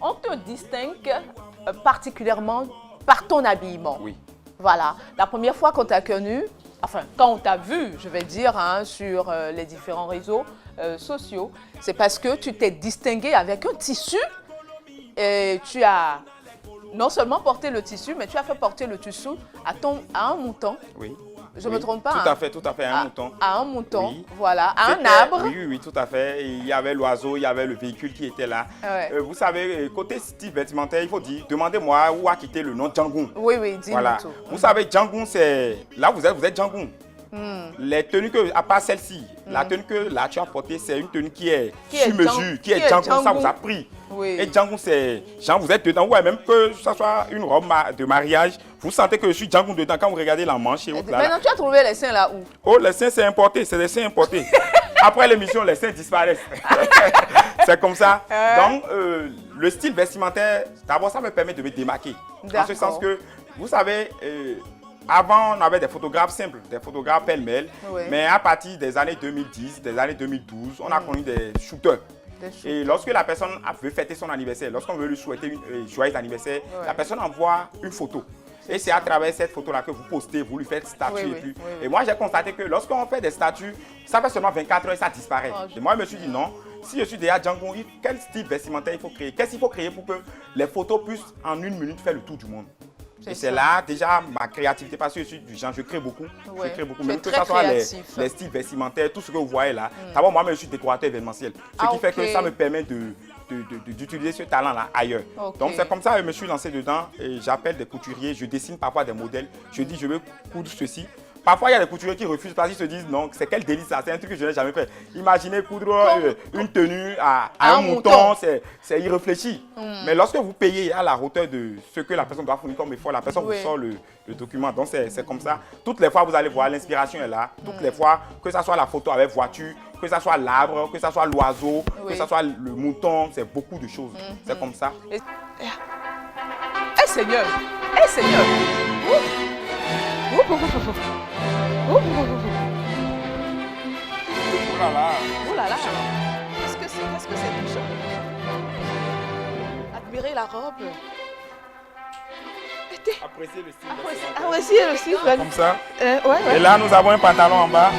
on te distingue particulièrement par ton habillement. Oui. Voilà. La première fois qu'on t'a connu, enfin, quand on t'a vu, je vais dire, hein, sur les différents réseaux sociaux, c'est parce que tu t'es distingué avec un tissu et tu as non seulement porté le tissu, mais tu as fait porter le tissu à un mouton. Oui. Je ne me trompe pas. Tout à fait, à un mouton. À un mouton, oui. voilà, à un arbre. Oui, tout à fait. Et il y avait l'oiseau, il y avait le véhicule qui était là. Ouais. Vous savez, côté style vestimentaire, il faut dire, demandez-moi où a quitté le nom Djangoon. Oui, dis-nous voilà. tout. Vous savez, Djangoon, c'est... Là, vous êtes Djangoon. Les tenues que, à part celle-ci, la tenue que là tu as portée, c'est une tenue qui est sur mesure, qui est Djangoon, ça vous a pris. Oui. Et Djangoon, c'est, genre vous êtes dedans, ouais, même que ça soit une robe de mariage, vous sentez que je suis Djangoon dedans quand vous regardez la manche et autres là. Maintenant, tu as trouvé les seins là où? Oh, les seins, c'est importé, c'est des seins importés. Après l'émission, les seins disparaissent. C'est comme ça. Donc, le style vestimentaire, d'abord, ça me permet de me démarquer. En ce sens que, vous savez, avant, on avait des photographes simples, des photographes pêle-mêle. Oui. Mais à partir des années 2010, des années 2012, on a connu des shooters. Et lorsque la personne veut fêter son anniversaire, lorsqu'on veut lui souhaiter un joyeux anniversaire, la personne envoie une photo. Et c'est à travers cette photo-là que vous postez, vous lui faites statut et puis. Et moi, j'ai constaté que lorsqu'on fait des statuts, ça fait seulement 24 heures et ça disparaît. Et moi, je me suis dit non, si je suis déjà Djangoon, quel style vestimentaire il faut créer? Qu'est-ce qu'il faut créer pour que les photos puissent en 1 minute faire le tour du monde? Et c'est là déjà ma créativité, parce que je suis du genre, je crée beaucoup. Je crée beaucoup, même que ce soit les styles vestimentaires, tout ce que vous voyez là. D'abord, moi-même, je suis décorateur événementiel. Ce qui fait que ça me permet d'utiliser ce talent-là ailleurs. Donc, c'est comme ça que je me suis lancé dedans. Et j'appelle des couturiers, je dessine parfois des modèles. Je dis, je veux coudre ceci. Parfois, il y a des couturiers qui refusent parce qu'ils se disent non, c'est quel délice ça, c'est un truc que je n'ai jamais fait. Imaginez coudre une tenue à un mouton, c'est irréfléchi. Mais lorsque vous payez à la hauteur de ce que la personne doit fournir comme effort, la personne vous sort le document. Donc, c'est comme ça. Toutes les fois, vous allez voir, l'inspiration est là. Toutes les fois, que ce soit la photo avec voiture, que ce soit l'arbre, que ce soit l'oiseau, que ce soit le mouton, c'est beaucoup de choses. C'est comme ça. Eh Seigneur, Seigneur. Oh là là. Oh là là. Qu'est-ce que c'est touchant? Admirez la robe. Appréciez le style. Appréciez le style. Comme ça. Ouais. Et là, nous avons un pantalon en bas.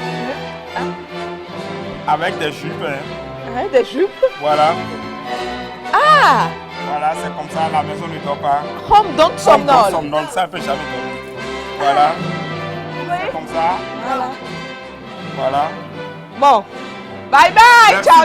Avec des jupes. Des jupes. Voilà. Ah! Voilà, c'est comme ça, la maison ne dort pas. Home don't somnol. Ça ne peut jamais dormir. Voilà. C'est comme ça. Voilà. Voilà. Bon. Bye bye. Ciao.